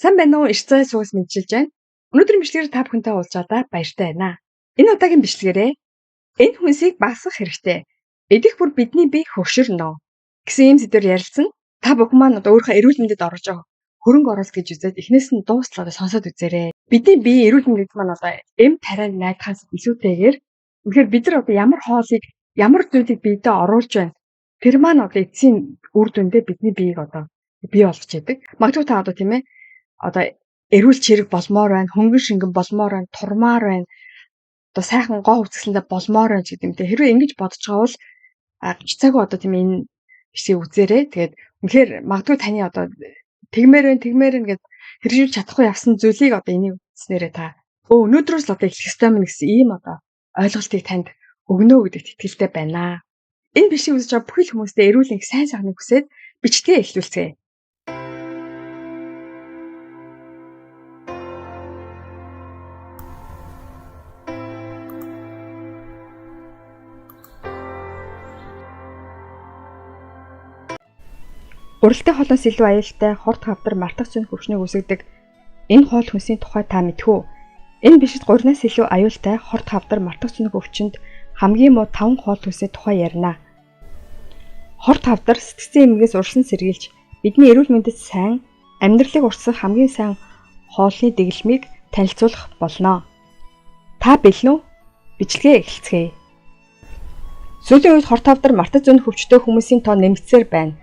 Сайн байна уу? Иш цай суугс мэдчилж байна. Өнөөдрийн бичлэгээр та бүхэнтэй уулзаадаа баяртай байна. Энэ удаагийн бичлэгээрээ энэ хүнсийг багасгах хэрэгтэй. Идэх бүр бидний бие хөгшөрнө гэсэн ийм сэдвээр ярилцсан. Та бүхэн маань одоо өөрийнхөө эрүүл мэндэд орж байгаа хөрөнгө оруулалт гэж үзээд эхнээс нь дуустал сонсоод үзээрэй. Бидний бие эрүүл мэндэд маань одоо эм тарианд найдахаас илүүтэйгээр үнэхээр бид нар одоо ямар хоолыг ямар зүйлийг биедээ оруулж байна. Тэр маань одоо эцсийн үр дүндээ бидний биеийг одоо бий болгож яадаг. Магадгүй та одоо тийм ээ одоо эрүүл чирэг болмоор байна, хөнгөн шингэн болмоор байна, турмаар байна. Одоо сайхан гоо үсгэлэндээ болмоор байна гэдэг юм те. Хэрвээ ингэж бодож байгаа бол гिचцаагүй одоо тийм энэ бишийг үзээрэй. Тэгээд үнэхээр магадгүй таны одоо тэгмээр байна гэд хэрэгжүүлж чадахгүй явсан зүйлийг одоо энийг үзснээрээ та өнөөдрөөс л одоо эхлэх ёстой мэн гэсэн ийм одоо ойлголтыг танд өгнө гэдэгт итгэлтэй байна. Энэ бишийг үзэж байгаа бүхэл хүмүүстээ эрүүл их сайн сайхныг хүсээд бичгээ эхлүүлцгээе. Уралтай хоолоос илүү аюултай хорт хавдар мартах зүйн хөвчнийг үүсгэдэг энэ хоол хүнсийн тухай та мэдэх үү? Энэ бишид 3-аас илүү аюултай хорт хавдар мартах зүйн хөвчөнд хамгийн муу 5 хоол хүнсийн тухай ярина. Хорт хавдар сэтгцэн эмгээс урьдчилан сэргийлж бидний эрүүл мэндэд сайн, амьдралыг урьдчилах хамгийн сайн хоолны дэглэмийг танилцуулах болно. Та бэлэн үү? Бичлэгээ эхэлцгээе. Сүүлийн үед хорт хавдар мартах зүйн хөвчтэй хүмүүсийн тоо нэмэгдсээр байна.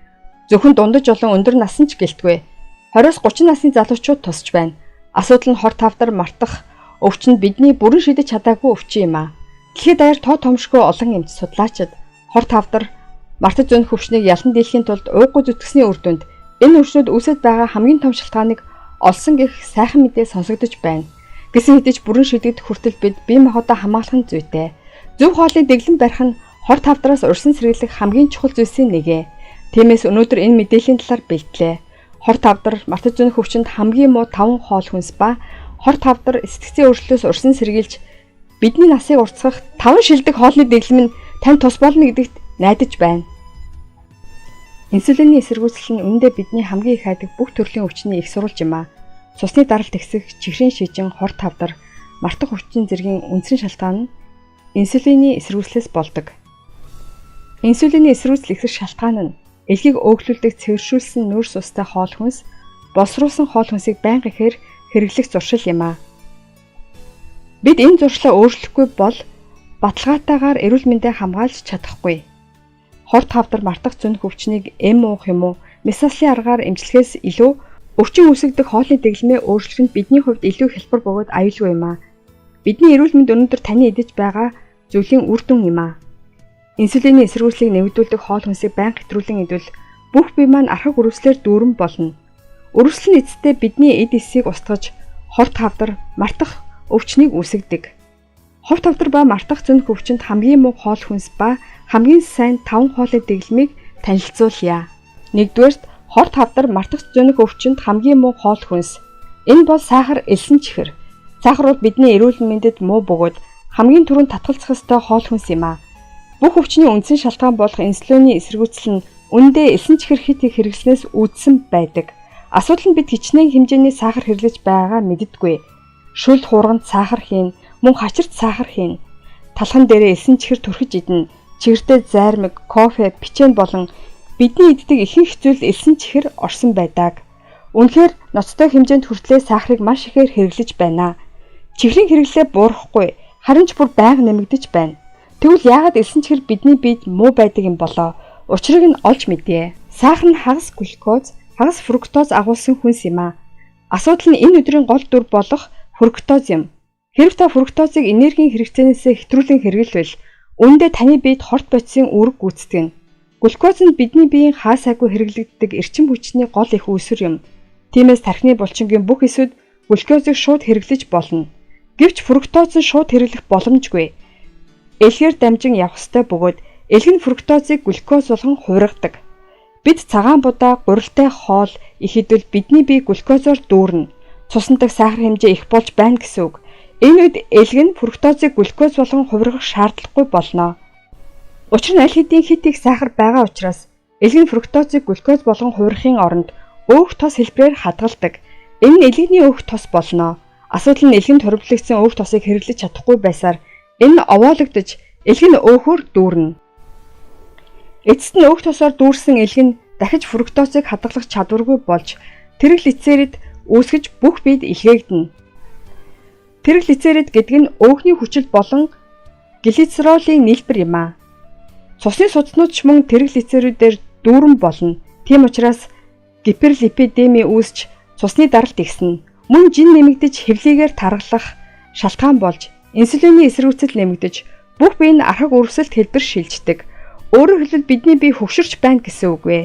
Зөвхөн дундаж олон өндөр насан ч гэлтгүй. 20-30 насны залуучууд тусч байна. Асуудал нь хорт хавдар мартах өвчин бидний бүрэн шийдэж чадаагүй өвчин юм а. Дэлхийд даяар тоо томшгүй олон эмч судлаачид хорт хавдар мартах зүйн хөвчнийг ялан дийлэхийн тулд ууггүй зүтгэсний үр дүнд энэ өвчнөд үүсэж байгаа хамгийн том шалтгааныг олсон гэх сайхан мэдээ сонсогдож байна. Гэсэн хэдиж бүрэн шийдэгдэх хүртэл бид бие махбодоо хамгаалах нь зүйтэй. Зөв хоолны дэглэм барих нь хорт хавдараас урьдчилан сэргийлэх хамгийн чухал зүйлсийн нэг. Тиймээс өнөөдөр энэ мэдээллийн талаар бэлтлээ. Хорт хавдар мартах зүйн хөвчөнд хамгийн муу 5 хоол хүнс ба хорт хавдар сэтгцийн өөрчлөлтөөс урьдчилан сэргийлж бидний насыг уртасгах 5 шилдэг хоолны дэглэм нь танд тус болно гэдэгт найдаж байна. Инсулины эсэргүүцэл нь үүндээ бидний хамгийн их хайдаг бүх төрлийн өвчний их сурвалж юм а. Цусны даралт ихсэх, чихрийн шижин, хорт хавдар, мартах өвчин зэргийн үндсэн шалтгаан нь инсулины эсэргүүцлээс болдог. Инсулины эсрүүцэл ихсэх шалтгаан нь элгийг өөгдлүүлдэг цэвэршүүлсэн нүүрс устай хоол хүнс, боловсруулсан хоол хүнсийг байнга ихээр хэрэглэх зуршил юм а. Бид энэ зуршлаа өөрчлөхгүй бол баталгаатайгаар эрүүл мэндээ хамгаалж чадахгүй. Хорт хавдар мартах зүйн хөвчнийг эм уух юм уу, месаслын аргаар эмчилгэхээс илүү өвчин үүсгдэг хоолны дэглэмээ өөрчлөх нь бидний хувьд илүү хялбар бөгөөд аюулгүй юм а. Бидний эрүүл мэнд өнөөдөр таны идэж байгаа зүйлийн үр дүн юм а. Инсулины эсрүүцлийг нэмэгдүүлдэг хоол хүнсийг байнга хэтрүүлэн идвэл бүх бие маань архаг үрвслээр дүүрэн болно. Үрвсэл нь эцэстээ бидний эд эсийг устгаж хорт хавдар мартах өвчнийг үүсгэдэг. Хорт хавдар ба мартах зүйн хөвчөнд хамгийн муу хоол хүнс ба хамгийн сайн 5 хоолны дэглэмийг танилцуулъя. 1-дүгээрт хорт хавдар мартах зүйн хөвчөнд хамгийн муу хоол хүнс. Энэ бол сахар элсэн чихэр. Сахар бол бидний эрүүл мэндэд муу бөгөөд хамгийн түрүүнд татгалзах ёстой хоол хүнс юм а. Бүх өвчний үндсэн шалтгаан болох инсулины эсэргүүцэл нь үндэ элсэн чихэр хит их хэрэглэнээс үүдсэн байдаг. Асуудал нь бид хичнээн хэмжээний сахар хэрэглэж байгаагаа мэддэггүй. Шүлд хуурганд сахар хийн, мөн хачирт сахар хийн. Талхан дээрээ элсэн чихэр түрхэж идэнэ. Чихэртэй зайрмаг, кофе, печень болон бидний иддэг ихэнх зүйл элсэн чихэр орсон байдаг. Үнэхээр ноцтой хэмжээнд хүртлээр сахарыг маш ихээр хэрэглэж байна. Чихрийн хэрэглээ буурахгүй, харин ч бүр байнга нэмэгдэж байна. Тэгвэл яагаад элсэн чихэр бидний биед муу байдаг юм болоо? Учрыг нь олж мэдье. Сахар нь хагас глюкоз, хагас фруктоз агуулсан хүнс юм а. Асуудал нь энэ өдрийн гол дүр болох фруктоз юм. Хэрв та фруктозыг энергийн хэрэгцээнээс хэтрүүлэн хэрэглэвэл үүндээ таны биед хорт бодисын үүрэг гүйцэтгэнэ. Глюкоз нь бидний биеийн хаасайгүй хэрэглэгддэг эрчим хүчний гол их үүсвэр юм. Тиймээс тархины булчингийн бүх эсүүд глюкозыг шууд хэрэглэж болно. Гэвч фруктоз нь шууд хэрэглэх боломжгүй. Элгээр дамжин явах ёстой бөгөөд элэг нь фруктозыг глюкоз болгон хувиргадаг. Бид цагаан будаа, гурилтай хоол их идвэл бидний бие глюкозоор дүүрнэ. Цусандаг сахар хэмжээ их болж байна гэсэн үг. Энэ үед элэг нь фруктозыг глюкоз болгон хувиргах шаардлагагүй болно. Учир нь аль хэдийн хит их сахар байгаа учраас элэг нь фруктозыг глюкоз болгон хувирахын оронд өөх тос хэлбэрээр хадгалдаг. Энэ нь элэгний өөх тос болно. Асуудал нь элгэнд хоригдлогдсон өөх тосыг хэрэглэж чадахгүй байсаар энэ нь овоологдож элэг нь өөхөөр дүүрнэ. Эцэст нь өөх тосоор дүүрсэн элэг нь дахиж фруктозыг хадгалах чадваргүй болж тэр глицерид үүсгэж бүх биед илгээгдэнэ. Тэр глицерид гэдэг нь өөхний хүчил болон глицеролийн нийлбэр юм а. Цусны судснууд ч мөн тэр глицеридээр дүүрэн болно. Тийм учраас гиперлипидеми үүсч цусны даралт ихснэ. Мөн жин нэмэгдэж хэвлийгээр таргалах шалтгаан болж инсулиний эсрэгцэл нэмэгдэж бүх бие нь архаг өрөвсөлт хэлбэр шилждэг. Өөрөөр хэлбэл бидний бие хөгшөрч байна гэсэн үг вэ.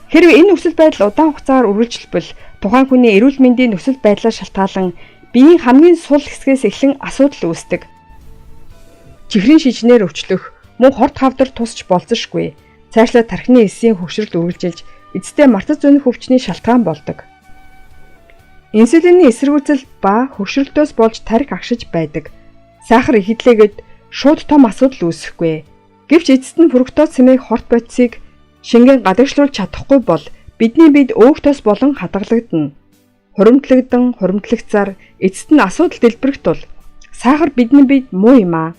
Хэрвээ энэ нөхцөл байдал удаан хугацаагаар үргэлжилбэл тухайн хүний эрүүл мэндийн нөхцөл байдлаар шалтгаалan биеийн хамгийн сул хэсгээс эхлэн асуудал үүсдэг. Чихрийн шижнээр өвчлөх, мөн хорт хавдар тусч болцсошгүй. Цаашлаа тархины эсийн хөгшрөлд үргэлжилж эцэстээ мартаж зөнөх өвчний шалтгаан болдог. Инсулиний эсрэгцэл ба хөгшрөлтөөс болж тархи агшиж байдаг. Сахар ихэдлээгээд шууд том асуудал үүсэхгүй. Гэвч эцэст нь фруктоз цэмээг хорт бодисыг шингэн гадагшлуулж чадахгүй бол бидний биед өөх тос болон хадгалагдана. Хуримтлагцаар эцэст нь асуудал дэлбэрэх тул сахар бидний биед муу юм а.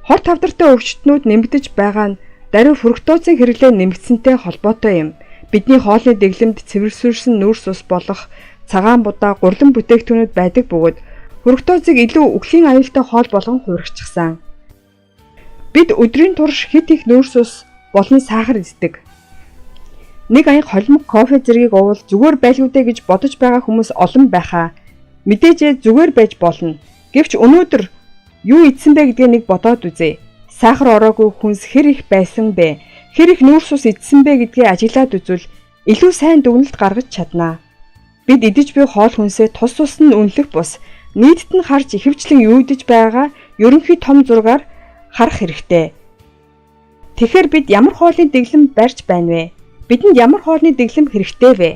Хорт хавдартай өвчтнүүд нэмэгдэж байгаа нь даруй фруктозын хэрэглээ нэмэгдсэнтэй холбоотой юм. Бидний хоолны дэглэмд цэвэрсүүлсэн нүүрс ус болох цагаан будаа, гурлан бүтээгдэхүүнүүд байдаг бөгөөд фруктозыг илүү үхлийн аюултай хоол болгон хуурайчихсан. Бид өдрийн турш хит их нүүрс ус болон сахар иддэг. Нэг аяг холимог кофе зэргийг уувал зүгээр байлгүй дээ гэж бодож байгаа хүмүүс олон байхаа. Мэдээж зүгээр байж болно. Гэвч өнөөдөр юу идсэн бэ гэдгээ нэг бодоод үзье. Сахар ороогүй хүнс хэр их байсан бэ? Хэр их нүүрс ус идсэн бэ гэдгээ ажиглаад үзвэл илүү сайн дүгнэлт гаргаж чаднаа. Бид идэж буй хоол хүнсээ тус тус нь үнэлэх бус нийтэд нь харж ихэвчлэн юу идэж байгаа ерөнхий том зургаар харах хэрэгтэй. Тэгэхээр бид ямар хоолны дэглэм барьж байна вэ? Бидэнд ямар хоолны дэглэм хэрэгтэй вэ?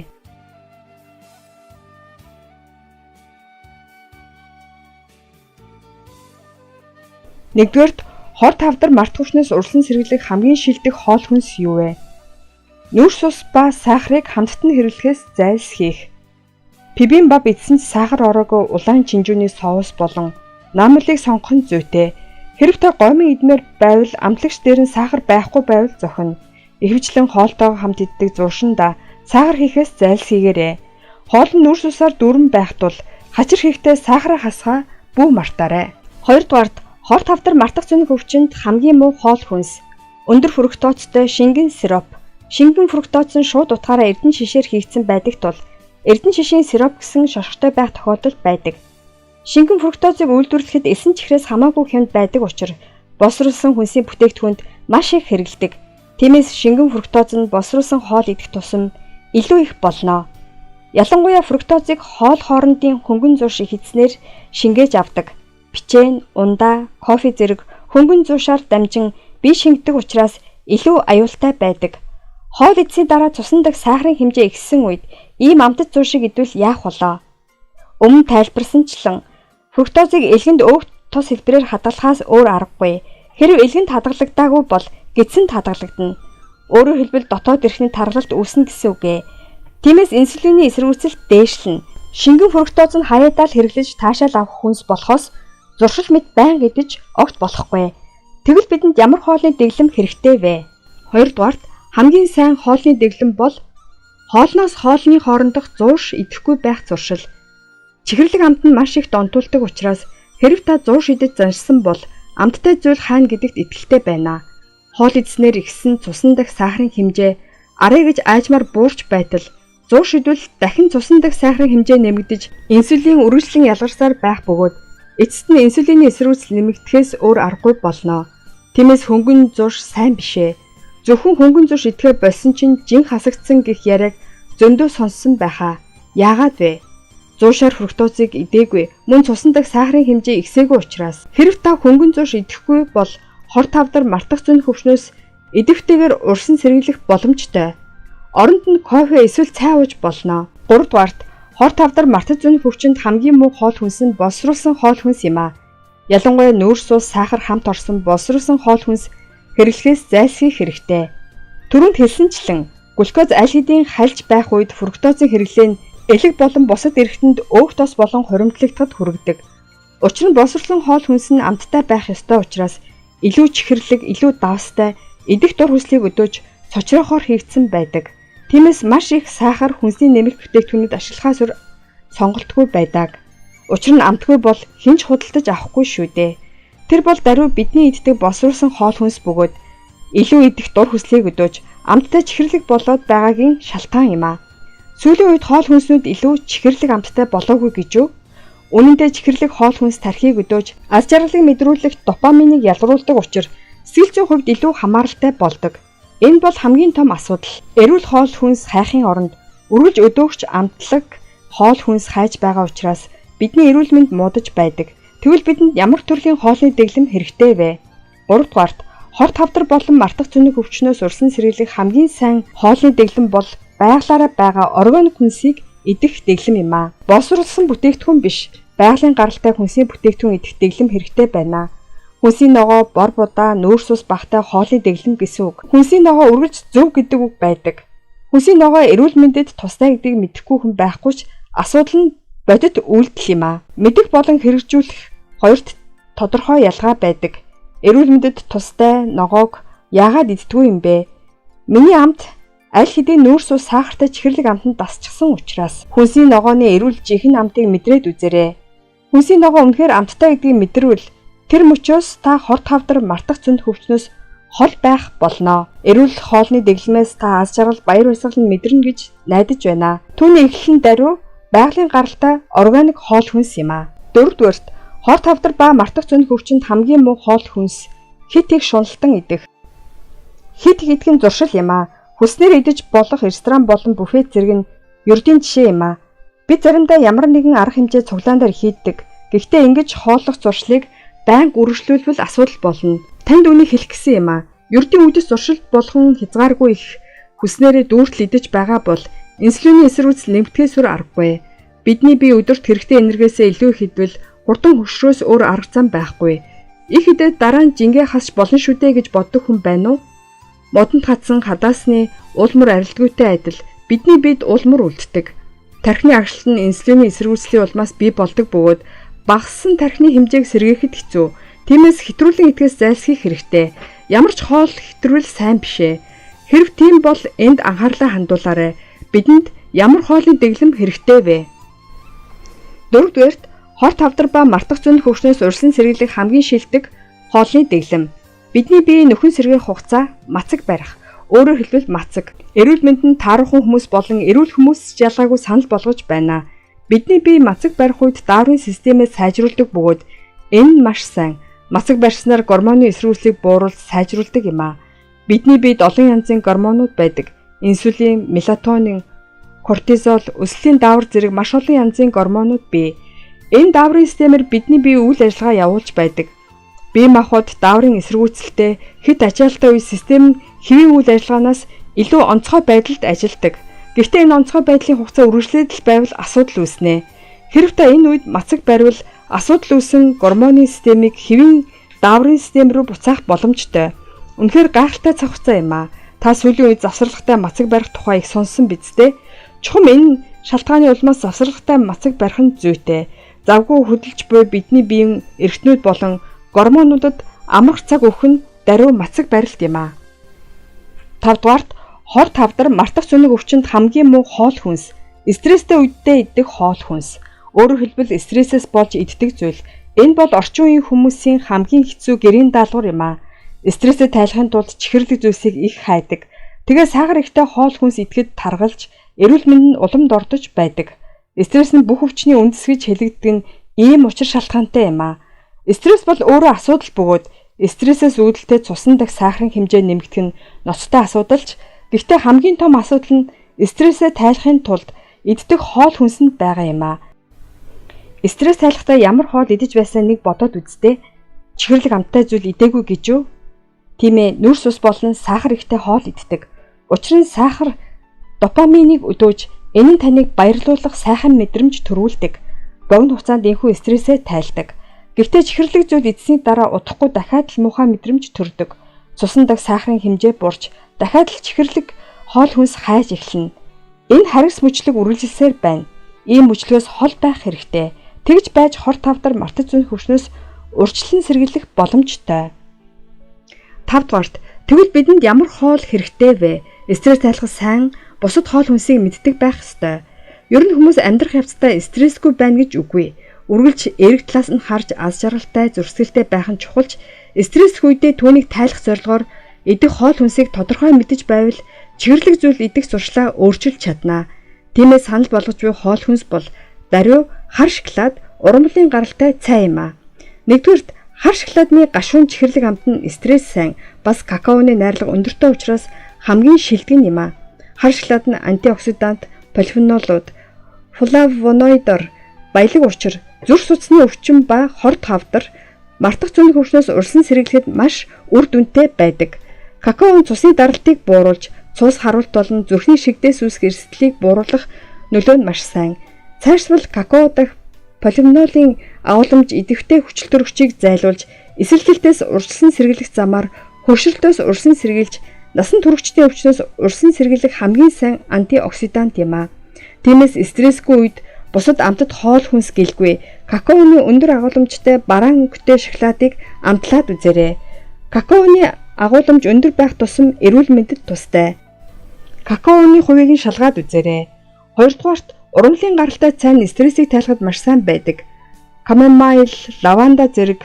Нэгдүгээрт хорт хавдар март хүчнээс урсан сэргэлэх хамгийн шилдэг хоол хүнс юу вэ? Нүүрс ус ба сахарыг хамтд нь хэрэглэхээс зайлсхийх. Бибимбап эзэн сахар ороогүй улаан чинжүүний соус болон наамлыг сонгох нь зүйтэй. Хэрв та гомын идмээр байвал амтлагч дээр нь сахар байхгүй байвал зохино. Ихэвчлэн хоолтойгоо хамт иддэг зуршинда сахар хийхээс зайлсхийгээрэй. Хоол нь нүүрс усаар дүүрэн байх тул хачир хийхдээ сахараа хасгаа бүү мартаарай. Хоёрдугаарт хорт хавдар мартах зөнөх өвчнөд хамгийн муу хоол хүнс. Өндөр фруктозтой шингэн сироп. Шингэн фруктоз нь шууд утгаараа эрдэнэ шишээр хийгдсэн байдаг тул эрдэнэ шишийн сироп гэсэн шошготой байх тохиолдол байдаг. Шингэн фруктозыг үйлдвэрлэхэд эсэн чихрээс хамаагүй хямд байдаг учраас босруулсан хүнсийн бүтээгдэхүүнд маш их хэрэглэдэг. Тиймээс шингэн фруктоз нь босруулсан хоол идэх тусам илүү их болно. Ялангуяа фруктозыг хоол хоорондын хөнгөн зурш ихэдснээр шингээж авдаг. Печень, ундаа, кофе зэрэг хөнгөн зуушаар дамжин бие шингэдэг учраас илүү аюултай байдаг. Хоол идсийн дараа цусан дах сахарын хэмжээ ихссэн үед ийм амтд зуушиг идвэл яах болоо? Өмнө тайлбарсанчлан фруктозыг элгэнд өөх тос хэлбэрээр хадгалахаас өөр аргагүй. Хэрэв элгэнд хадгалагдаагүй бол гидсэнд хадгалагдана. Өөрөөр хэлбэл дотоод эрхний таргалалт үүснэ гэсэн үг ээ. Тиймээс инсулиний эсрэгцэл дээшлэнэ. Шингэн фруктоз нь хаяадаал хэрэглэж таашаал авах хүнс болохоос зуршил мэд байнга идэж огт болохгүй. Тэгвэл бидэнд ямар хоолны дэглэм хэрэгтэй вэ? Хоёрдугаарт хамгийн сайн хоолны дэглэм бол хоолноос хоолны хоорондох зурш идэхгүй байх зуршил. Чихэрлэг амт нь маш их донтуулдаг учраас хэрв та зурш идэж заншсан бол амттай зүйл хаана гэдэгт итгэлтэй байна. Хоол идснээр ихсэн цусан дах сахарын хэмжээ арай гэж аажмаар буурч байтал зурш идвэл дахин цусан дах сахарын хэмжээ нэмэгдэж инсулин үргэлжлэн ялгарсаар байх бөгөөд эцэст нь инсулиний эсрэгцэл нэмэгдэхээс өөр аргагүй болно. Тиймээс хөнгөн зурш сайн бишээ. Зөвхөн хөнгөн зурш идэхээр болсон чинь жин хасагдсан гэх яриаг зөндөө сонссон байхаа. Яагаад вэ? Зуушаар фруктозыг идээгүй, мөн цусан дах сахарын хэмжээ ихсээгүй учраас хэрв та хөнгөн зурш идэхгүй бол хорт хавдар мартах зөнөх өвчнөөс идэвхтэйгээр урсан сэргийлэх боломжтой. Оронд нь кофе эсвэл цай ууж болно. 3 дугаарт хорт хавдар мартах зөнөх өвчнөд хамгийн муу хоол хүнс нь босруулсан хоол хүнс юм а. Ялангуяа нүүрс ус, сахар хамт орсон босруулсан хоол хүнс хэрэглэхээс зайлсхийх хэрэгтэй. Түрүүнд хэлсэнчлэн глюкоз аль хэдийн хальж байх үед фруктозын хэрэглээ нь элэг болон бусад эрхтэнд өөх тос болон хуримтлагтад хүргэдэг. Учир нь боловсролон хоол хүнс нь амттай байх ёстой учраас илүү чихэрлэг, илүү давстай, идэх дур хүслийг өдөөж цочрохоор хийгдсэн байдаг. Тиймээс маш их сахар, хүнсний нэмэлт бүтээгдэхүүнүүд ашиглахаас өөр сонголтгүй байдаг. Учир нь амтгүй бол хинч худалдаж авахгүй шүү дээ. Тэр бол даруй бидний иддэг боловсруулсан хоол хүнс бөгөөд илүү идэх дур хүслийг өдөөж амттай чихэрлэг болоод байгаагийн шалтгаан юм а. Сүүлийн үед хоол хүнснүүд илүү чихэрлэг амттай болоогүй гэж юу? Үнэн дээр чихэрлэг хоол хүнс тархийг өдөөж аз жаргалыг мэдрүүлэх допаминыг ялгаруулдаг учраас сэтгэл зүйн хувьд илүү хамааралтай болдог. Энэ бол хамгийн том асуудал. Эрүүл хоол хүнс хайхын оронд үргэлж өдөөгч амтлаг хоол хүнс хайж байгаа учраас бидний эрүүл мэнд муудаж байдаг. Тэгвэл бидэнд ямар төрлийн хоолны дэглэм хэрэгтэй вэ? 3 дугаарт хорт хавдар болон мартах цүнэг өвчнөөс урьсан сэргийлэх хамгийн сайн хоолны дэглэм бол байгалаараа байгаа органик хүнсийг идэх дэглэм юм а. Боловсруулсан бүтээгдэхүүн биш, байгалийн гаралтай хүнсний бүтээгдэхүүн идэх дэглэм хэрэгтэй байна. Хүнсний ногоо, бор будаа, нүүрс ус багтай хоолны дэглэм гэсэн үг. Хүнсний ногоо үргэлж зөв гэдэг үг байдаг. Хүнсний ногоо эрүүл мэндэд тустай гэдгийг мэдэхгүй хүн байхгүй ч асуудал нь бодит үйлдэл юм а. Мэдэх болон хэрэгжүүлэх хоёрт тодорхой ялгаа байдаг. Эрүүл мэндэд тустай ногоог яагаад иддэггүй юм бэ? Миний амт аль хэдийн нүүрс ус сахартай чихэрлэг амтанд дасчихсан учраас хүнсний ногооны эрүүл жинхэнэ амтыг мэдрээд үзээрэй. Хүнсний ногоо үнэхээр амттай гэдгийг мэдрвэл тэр мөчөөс та хорт хавдар мартах цүнх өвчнөөс хол байх болно. Эрүүл хоолны дэглэмээс та аз жаргал, баяр баясгал нь мэдэрнэ гэж найдаж байна. Түүний эхлэл нь даруй байгалийн гаралтай органик хоол хүнс юм а. 4 дугаарт хорт хавдар ба мартах цүнх өвчнөд хамгийн муу хоол хүнс хит их шуналтан идэх. Хит их идэх нь зуршил юм а. Хүснээр идэж болох ресторан болон буфет зэрэг нь ердийн жишээ юм а. Бид заримдаа ямар нэгэн арга хэмжээ цуглаан дээр хийддэг. Гэхдээ ингэж хооллох зуршлыг байнга үргэлжлүүлбэл асуудал болно. Танд үнийг хэлэх гэсэн юм а. Ердийн үдэс зуршилт болгон хязгааргүй их хүснээрээ дүүртэл идэж байгаа бол инсулиний эсрүүцэл нэмэгдээс өөр аргагүй. Бидний бие өдөрт хэрэгтэй энергиэсээ илүү их идвэл хурдан хөшрөөс өөр арга зам байхгүй. Их идээд дараа нь жингээ хасч болно шүү дээ гэж боддог хүн байна уу? Модонд хатсан хадаасны улмөр арилдгүйтэй адил бидний биед улмөр үлддэг. Тархины агшлал нь инсулиний эсрүүцлийн улмаас бий болдог бөгөөд багассан тархины хэмжээг сэргээхэд хэцүү. Тиймээс хэтрүүлэн идэхээс зайлсхийх хэрэгтэй. Ямар ч хоол хэтрүүл сайн бишээ. Хэрв тийм бол энд анхаарлаа хандуулаарай. Бидэнд ямар хоолны дэглэм хэрэгтэй вэ? 4 дугаарт хорт хавдар ба мартах цүнх өвчнөөс урьдчилан сэргийлэх хамгийн шилдэг хоолны дэглэм. Бидний биеийн нөхөн сэргээх хугацаа мацаг барих. Өөрөөр хэлбэл мацаг. Эрүүл мэндэнд тааруухан хүмүүс болон эрүүл хүмүүс ялгаагүй санал болгож байна. Бидний бие мацаг барих үед дааврын системээ сайжруулдаг бөгөөд энэ нь маш сайн. Мацаг барьснаар гормоны эсрүүцлийг бууруулж сайжруулдаг юм а. Бидний биед олон янзын гормонууд байдаг. Инсулин, мелатонин, кортизол, өслийн даавар зэрэг маш олон янзын гормонууд бий. Энэ дааврын системээр бидний бие үйл ажиллагаа явуулж байдаг. Бие махбод дааврын эсрүүцэлтэй хэд ачаалттай үе систем нь хэвийн үйл ажиллагаанаас илүү онцгой байдалд ажилладаг. Гэхдээ энэ онцгой байдлын хугацаа үргэлжлээд л байвал асуудал үүснэ. Хэрв та энэ үед мацаг барьвал асуудал үүсэн гормоны системийг хэвийн дааврын систем рүү буцаах боломжтой. Үнэхээр гайхалтай цаг хугацаа юм а. Та сүүлийн үед завсарлагатай мацаг барих тухай их сонссон биз дээ. Чухам энэ шалтгааны улмаас завсарлагатай мацаг барих нь зүйтэй. Завгүй хөдөлж буй бидний биеийн эргэтнүүд болон гормонуудад амрах цаг өгөх нь даруй мацаг барилт юм а. 5 дугаарт хорт хавдар мартах цүнэг өвчнөд хамгийн муу хоол хүнс. Стресстэй үедээ идэх хоол хүнс. Өөрөөр хэлбэл стрессээс болж иддэг зүйл. Энэ бол орчин үеийн хүмүүсийн хамгийн хэцүү гэрийн даалгавар юм а. Стрессээ тайлахын тулд чихэрлэг зүйлсийг их хайдаг. Тэгээ сахар ихтэй хоол хүнс идэхэд таргалж, эрүүл мэнд нь уламд ордож байдаг. Стресс нь бүх өвчний үндэс гэж хэлэгддэг нь ийм учир шалтгаантай юм а. Стресс бол өөрөө асуудал бөгөөд стрессээс үүдэлтэй цусан дахь сахарын хэмжээ нэмэгдэх нь ноцтой асуудал ч гэхдээ хамгийн том асуудал нь стрессээ тайлахын тулд иддэг хоол хүнсэнд байгаа юм а. Стресс тайлахдаа ямар хоол идэж байсан нэг бодоод үзтээ. Чихэрлэг амттай зүйл идээгүй гэж юу? Тийм ээ, нүрс ус болон сахар ихтэй хоол иддэг. Учир нь сахар допаминыг өдөөж энэ нь таныг баярлуулах сайхан мэдрэмж төрүүлдэг. Богино хугацаанд энэхүү стрессээ тайлдаг. Гэхдээ чихэрлэг зүйл идсэний дараа удахгүй дахиад л муухай мэдрэмж төрдөг. Цусан дахь сахарын хэмжээ буурч дахиад л чихэрлэг хоол хүнс хайж эхэлнэ. Энэ харгас мөчлөг үргэлжилсээр байна. ийм мөчлөгөөс хол байх хэрэгтэй. Тэгж байж хор тавдар мартаж зүүн хөвчнөөс урьдчилан сэргийлэх боломжтой. 5 дугаарт тэгвэл бидэнд ямар хоол хэрэгтэй вэ? Стресс тайлах сайн бусад хоол хүнсийг мэддэг байх ёстой. Ер нь хүмүүс амьдрах явцдаа стрессгүй байна гэж үгүй. Үргэлж эрэг талаас нь харж аз жаргалтай, зурсгэлтэй байх нь чухалч стресс үедээ түүнийг тайлах зорилгоор идэх хоол хүнсийг тодорхой мэдэж байвал чигэрлэг зүйл идэх зуршлаа өөрчилж чадна. Тиймээс санал болгож буй хоол хүнс бол даруй, хар шоколад, урамлын гаралтай цай юм а. Нэгдүгürt хар шоколадны гашуун чихэрлэг амт нь стресс сайн, бас какаоны найрлага өндөртэй учраас хамгийн шилдэг юм а. Хар шоколад нь антиоксидант, полифенолууд, флавоноидор, баялаг учир, зүрх судасны өвчин ба хор тавдар мартах зүүнх өвчнөөс урьдчилан сэргийлэхэд маш үр дүнтэй байдаг. Какао цусны даралтыг бууруулж, цус харуулт болон зүрхний шигдээс үүсэх эрсдлийг бууруулах нөлөө нь маш сайн. Цаашдвал какао дахь полифенолын агуулмж идэвхтэй хүчил төрөгчийг зайлуулж, эсрэлтээс урьдчилан сэргийлэх замаар хөршилтөөс урьдчилан сэргийлж, насан туршидчдын өвчнөөс урьдчилан сэргийлэх хамгийн сайн антиоксидант юм а. Тиймээс стрессгүй үед бусад амтд хоол хүнс гэлгүй. Какаоны өндөр агуулмжтай бараан өнгөтэй шоколадыг амтлаад үзээрэй. Какаоны агуулмж өндөр байх тусам эрүүл мэндэд тустай. Какаоны хувийг нь шалгаад үзээрэй. 2 дугаарт урамлын гаралтай цай нь стрессийг тайлахад маш сайн байдаг. Камомайл, лаванда зэрэг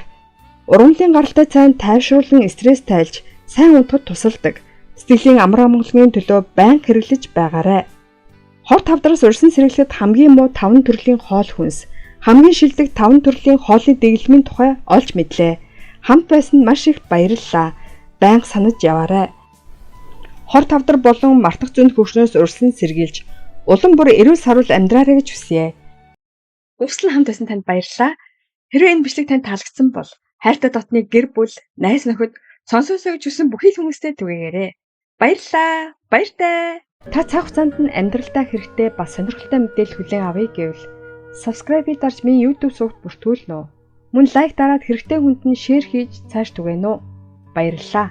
урамлын гаралтай цай нь тайвшруулан стресс тайлж, сайн унтахад тусалдаг. Сэтгэлийн амар амгалангийн төлөө байнга хэрэглэж байгаарай. Хор тавдараас урьдчилан сэргийлэхэд хамгийн муу 5 төрлийн хоол хүнс, хамгийн шилдэг 5 төрлийн хоолны дэглэмийн тухай олж мэдлээ. Хамт байсанд маш их баярлалаа. Байнга санаж яваарай. Хор тавдар болон мартах зүүнх өвчнөөс урьдчилан сэргийлж, улам бүр эрүүл сарвал амьдраарай гэж хүсье. Өвсгөл хамт байсан танд баярлалаа. Хэрвээ энэ бичлэг танд таалагдсан бол хайртай дотны гэр бүл, найз нөхөд, сонсоосоо гэж хүсэн бүхий л хүмүүстээ түгээгээрэй. Баярлалаа. Баяртай. Та цаг хугацаанд нь амьдралдаа хэрэгтэй бас сонирхолтой мэдээлэл хүлээн авъя гэвэл subscribe-ийг дарж миний YouTube сувагт бүртгүүлнэ үү. Мөн лайк дараад хэрэгтэй хүнд нь шеэр хийж цааш түгээнэ үү. Баярлалаа.